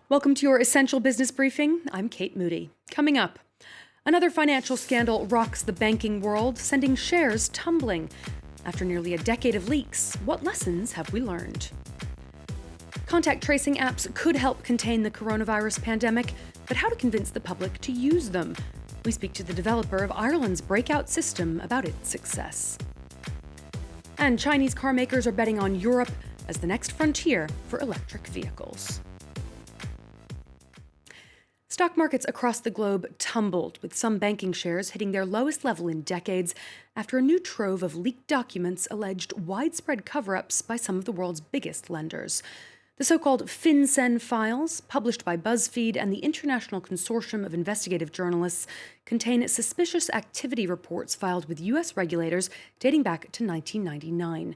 Welcome to your Essential Business Briefing. I'm Kate Moody. Coming up, another financial scandal rocks the banking world, sending shares tumbling. After nearly a decade of leaks, what lessons have we learned? Contact tracing apps could help contain the coronavirus pandemic, but how to convince the public to use them? We speak to the developer of Ireland's breakout system about its success. And Chinese car makers are betting on Europe as the next frontier for electric vehicles. Stock markets across the globe tumbled, with some banking shares hitting their lowest level in decades after a new trove of leaked documents alleged widespread cover-ups by some of the world's biggest lenders. The so-called FinCen files, published by BuzzFeed and the International Consortium of Investigative Journalists, contain suspicious activity reports filed with U.S. regulators dating back to 1999.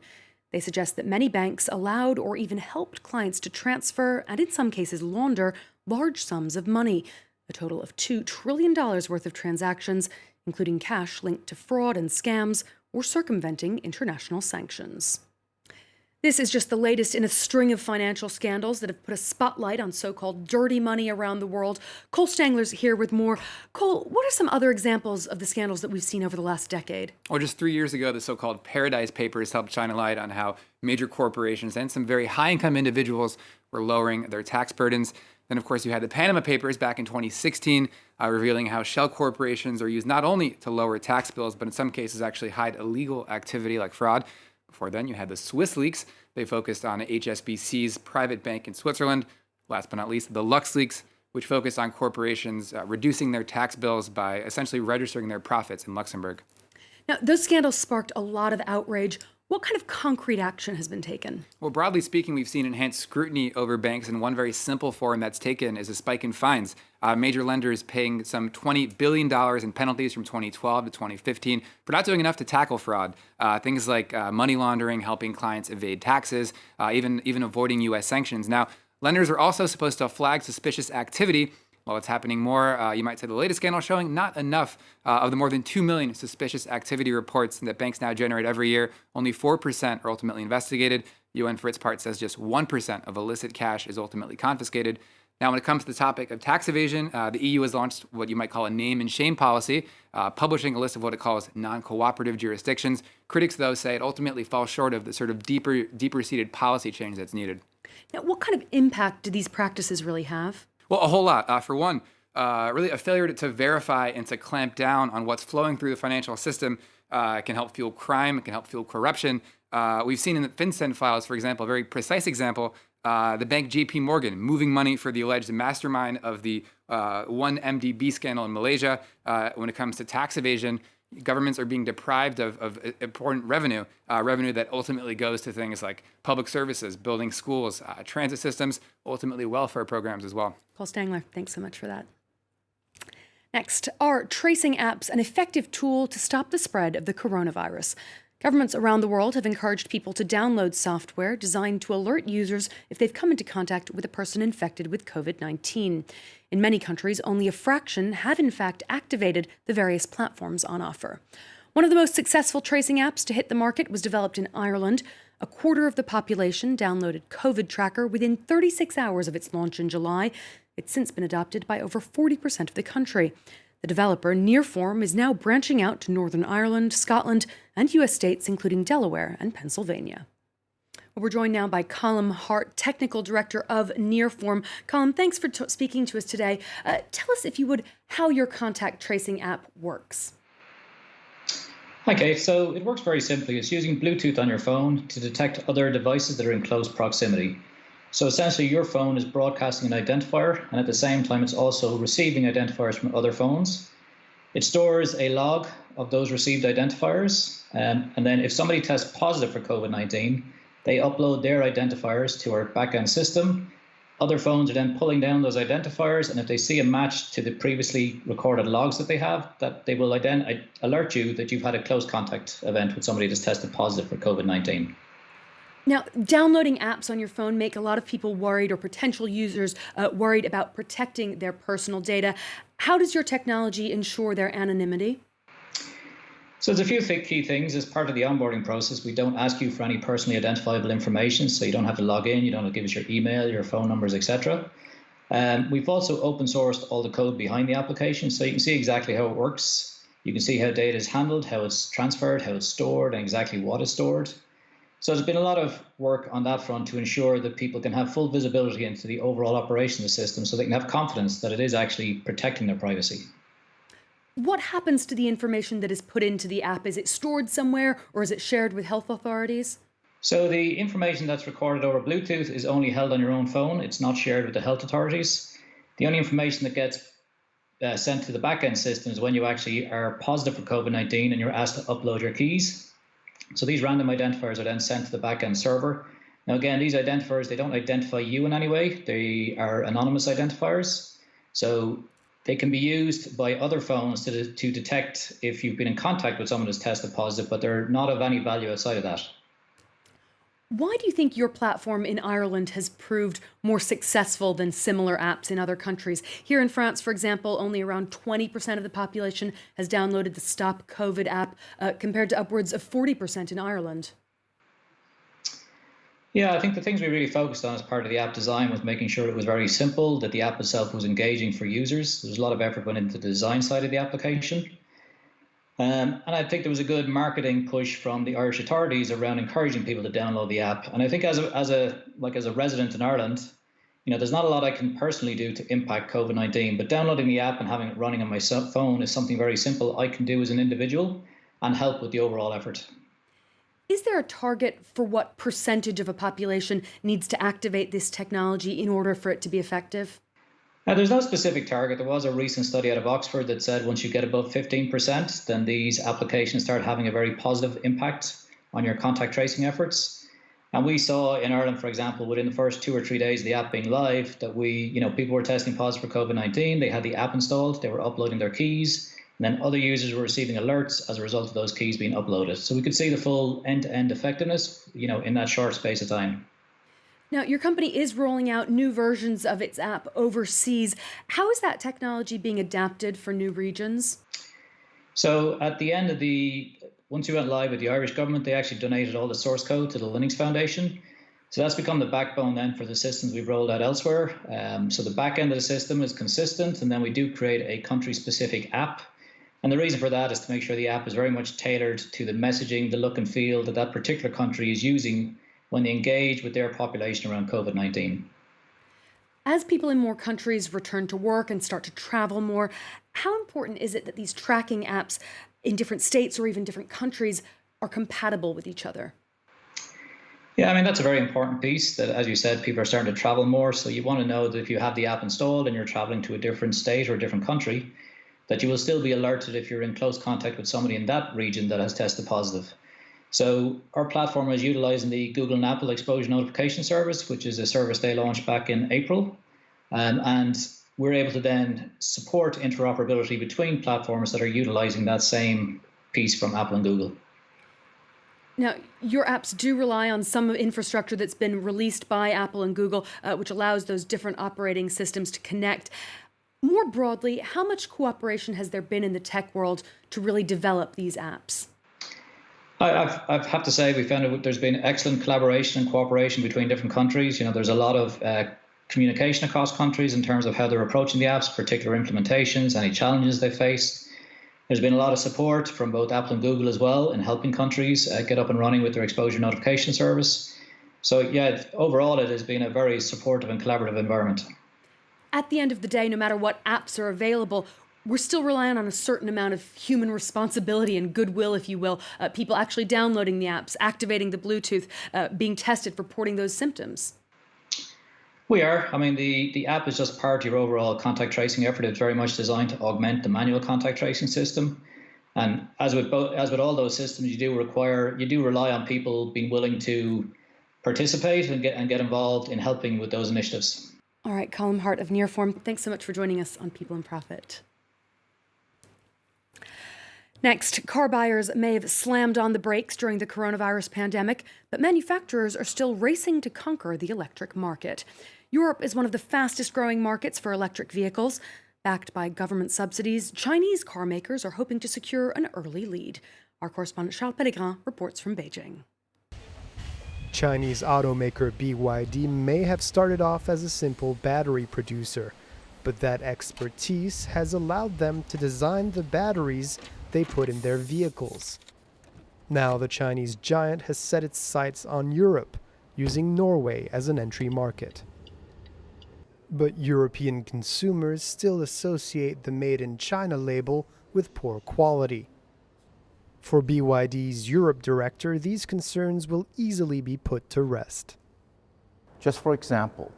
They suggest that many banks allowed or even helped clients to transfer, and in some cases launder, large sums of money, a total of $2 trillion worth of transactions, including cash linked to fraud and scams or circumventing international sanctions. This is just the latest in a string of financial scandals that have put a spotlight on so-called dirty money around the world. Cole Stangler's here with more. Cole, what are some other examples of the scandals that we've seen over the last decade? Well, just 3 years ago, the so-called Paradise Papers helped shine a light on how major corporations and some very high-income individuals were lowering their tax burdens. Then, of course, you had the Panama Papers back in 2016, revealing how shell corporations are used not only to lower tax bills, but in some cases actually hide illegal activity like fraud. Before then, you had the Swiss leaks. They focused on HSBC's private bank in Switzerland. Last but not least, the Lux leaks, which focused on corporations reducing their tax bills by essentially registering their profits in Luxembourg. Now, those scandals sparked a lot of outrage. What kind of concrete action has been taken? Well, broadly speaking, we've seen enhanced scrutiny over banks, and one very simple form that's taken is a spike in fines. Major lenders paying some $20 billion in penalties from 2012 to 2015 for not doing enough to tackle fraud. Things like money laundering, helping clients evade taxes, even avoiding U.S. sanctions. Now, lenders are also supposed to flag suspicious activity. While it's happening more, you might say the latest scandal showing not enough of the more than 2 million suspicious activity reports that banks now generate every year. Only 4% are ultimately investigated. UN, for its part, says just 1% of illicit cash is ultimately confiscated. Now, when it comes to the topic of tax evasion, the EU has launched what you might call a name and shame policy, publishing a list of what it calls non-cooperative jurisdictions. Critics, though, say it ultimately falls short of the sort of deeper-seated policy change that's needed. Now, what kind of impact do these practices really have? Well, a whole lot. For one, really a failure to verify and to clamp down on what's flowing through the financial system can help fuel crime, it can help fuel corruption. We've seen in the FinCen files, for example, a very precise example, the bank JP Morgan moving money for the alleged mastermind of the 1MDB scandal in Malaysia. When it comes to tax evasion, governments are being deprived of important revenue that ultimately goes to things like public services, building schools, transit systems, ultimately welfare programs as well. Cole Stangler, thanks so much for that. Next, are tracing apps an effective tool to stop the spread of the coronavirus? Governments around the world have encouraged people to download software designed to alert users if they've come into contact with a person infected with COVID-19. In many countries, only a fraction have in fact activated the various platforms on offer. One of the most successful tracing apps to hit the market was developed in Ireland. A quarter of the population downloaded COVID Tracker within 36 hours of its launch in July. It's since been adopted by over 40% of the country. The developer, Nearform, is now branching out to Northern Ireland, Scotland, and U.S. states, including Delaware and Pennsylvania. Well, we're joined now by Colm Hart, Technical Director of Nearform. Colm, thanks for speaking to us today. Tell us, if you would, how your contact tracing app works. Hi, Kate. So it works very simply. It's using Bluetooth on your phone to detect other devices that are in close proximity. So essentially, your phone is broadcasting an identifier, and at the same time, it's also receiving identifiers from other phones. It stores a log of those received identifiers, and then if somebody tests positive for COVID-19, they upload their identifiers to our backend system. Other phones are then pulling down those identifiers, and if they see a match to the previously recorded logs that they have, that they will then alert you that you've had a close contact event with somebody that's tested positive for COVID-19. Now, downloading apps on your phone make a lot of people worried, or potential users worried about protecting their personal data. How does your technology ensure their anonymity? So there's a few key things. As part of the onboarding process, we don't ask you for any personally identifiable information, so you don't have to log in, you don't have to give us your email, your phone numbers, etc. We've also open sourced all the code behind the application, so you can see exactly how it works. You can see how data is handled, how it's transferred, how it's stored, and exactly what is stored. So there's been a lot of work on that front to ensure that people can have full visibility into the overall operation of the system so they can have confidence that it is actually protecting their privacy. What happens to the information that is put into the app? Is it stored somewhere or is it shared with health authorities? So the information that's recorded over Bluetooth is only held on your own phone. It's not shared with the health authorities. The only information that gets sent to the backend system is when you actually are positive for COVID-19 and you're asked to upload your keys. So these random identifiers are then sent to the backend server. Now, again, these identifiers, they don't identify you in any way. They are anonymous identifiers. So they can be used by other phones to detect if you've been in contact with someone who's tested positive, but they're not of any value outside of that. Why do you think your platform in Ireland has proved more successful than similar apps in other countries? Here in France, for example, only around 20% of the population has downloaded the Stop COVID app, compared to upwards of 40% in Ireland. Yeah, I think the things we really focused on as part of the app design was making sure it was very simple, that the app itself was engaging for users. There's a lot of effort went into the design side of the application. And I think there was a good marketing push from the Irish authorities around encouraging people to download the app. And I think as a resident in Ireland, there's not a lot I can personally do to impact COVID-19, but downloading the app and having it running on my phone is something very simple I can do as an individual and help with the overall effort. Is there a target for what percentage of a population needs to activate this technology in order for it to be effective? Now, there's no specific target. There was a recent study out of Oxford that said once you get above 15%, then these applications start having a very positive impact on your contact tracing efforts. And we saw in Ireland, for example, within the first 2 or 3 days of the app being live, that people were testing positive for COVID-19. They had the app installed, they were uploading their keys, and then other users were receiving alerts as a result of those keys being uploaded. So we could see the full end-to-end effectiveness, in that short space of time. Now, your company is rolling out new versions of its app overseas. How is that technology being adapted for new regions? So at the end of once you went live with the Irish government, they actually donated all the source code to the Linux Foundation. So that's become the backbone then for the systems we've rolled out elsewhere. So the back end of the system is consistent, and then we do create a country-specific app. And the reason for that is to make sure the app is very much tailored to the messaging, the look and feel that that particular country is using when they engage with their population around COVID-19. As people in more countries return to work and start to travel more, how important is it that these tracking apps in different states or even different countries are compatible with each other? Yeah, I mean, that's a very important piece that, as you said, people are starting to travel more. So you want to know that if you have the app installed and you're traveling to a different state or a different country, that you will still be alerted if you're in close contact with somebody in that region that has tested positive. So our platform is utilizing the Google and Apple exposure notification service, which is a service they launched back in April. And we're able to then support interoperability between platforms that are utilizing that same piece from Apple and Google. Now, your apps do rely on some infrastructure that's been released by Apple and Google, which allows those different operating systems to connect. More broadly, how much cooperation has there been in the tech world to really develop these apps? I have to say we found there's been excellent collaboration and cooperation between different countries. There's a lot of communication across countries in terms of how they're approaching the apps, particular implementations, any challenges they face. There's been a lot of support from both Apple and Google as well in helping countries get up and running with their exposure notification service. So yeah, overall it has been a very supportive and collaborative environment. At the end of the day, no matter what apps are available, we're still relying on a certain amount of human responsibility and goodwill, if you will. People actually downloading the apps, activating the Bluetooth, being tested for reporting those symptoms. We are. I mean, the app is just part of your overall contact tracing effort. It's very much designed to augment the manual contact tracing system. And as with all those systems, you do rely on people being willing to participate and get involved in helping with those initiatives. All right, Colm Hart of Nearform, thanks so much for joining us on People and Profit. Next, car buyers may have slammed on the brakes during the coronavirus pandemic, but manufacturers are still racing to conquer the electric market. Europe is one of the fastest growing markets for electric vehicles. Backed by government subsidies, Chinese car makers are hoping to secure an early lead. Our correspondent Charles Pellegrin reports from Beijing. Chinese automaker BYD may have started off as a simple battery producer, but that expertise has allowed them to design the batteries they put in their vehicles. Now the Chinese giant has set its sights on Europe, using Norway as an entry market. But European consumers still associate the Made in China label with poor quality. For BYD's Europe director, these concerns will easily be put to rest. Just for example,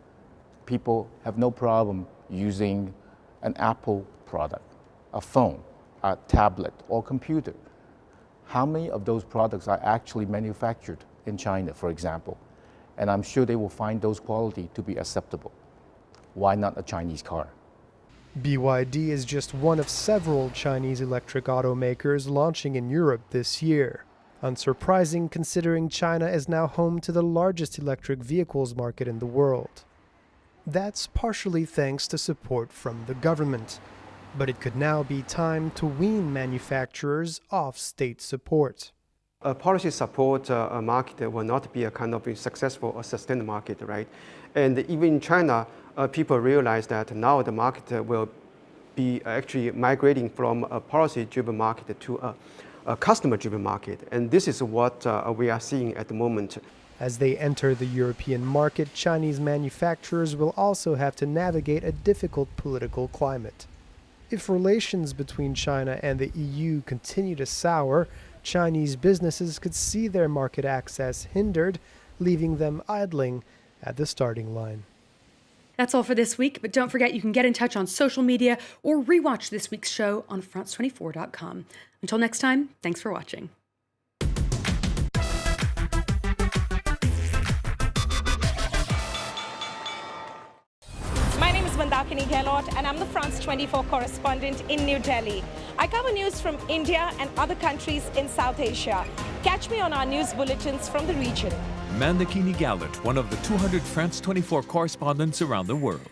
people have no problem using an Apple product, a phone, a tablet, or computer. How many of those products are actually manufactured in China, for example? And I'm sure they will find those quality to be acceptable. Why not a Chinese car? BYD is just one of several Chinese electric automakers launching in Europe this year. Unsurprising considering China is now home to the largest electric vehicles market in the world. That's partially thanks to support from the government, but it could now be time to wean manufacturers off state support. A policy support market will not be a kind of a successful or sustained market, right? And even in China, people realize that now the market will be actually migrating from a policy-driven market to a customer-driven market. And this is what we are seeing at the moment. As they enter the European market, Chinese manufacturers will also have to navigate a difficult political climate. If relations between China and the EU continue to sour, Chinese businesses could see their market access hindered, leaving them idling at the starting line. That's all for this week, but don't forget you can get in touch on social media or rewatch this week's show on France24.com. Until next time, thanks for watching. My name is Mandakini Gehlot, and I'm the France 24 correspondent in New Delhi. I cover news from India and other countries in South Asia. Catch me on our news bulletins from the region. Mandakini Gehlot, one of the 200 France 24 correspondents around the world.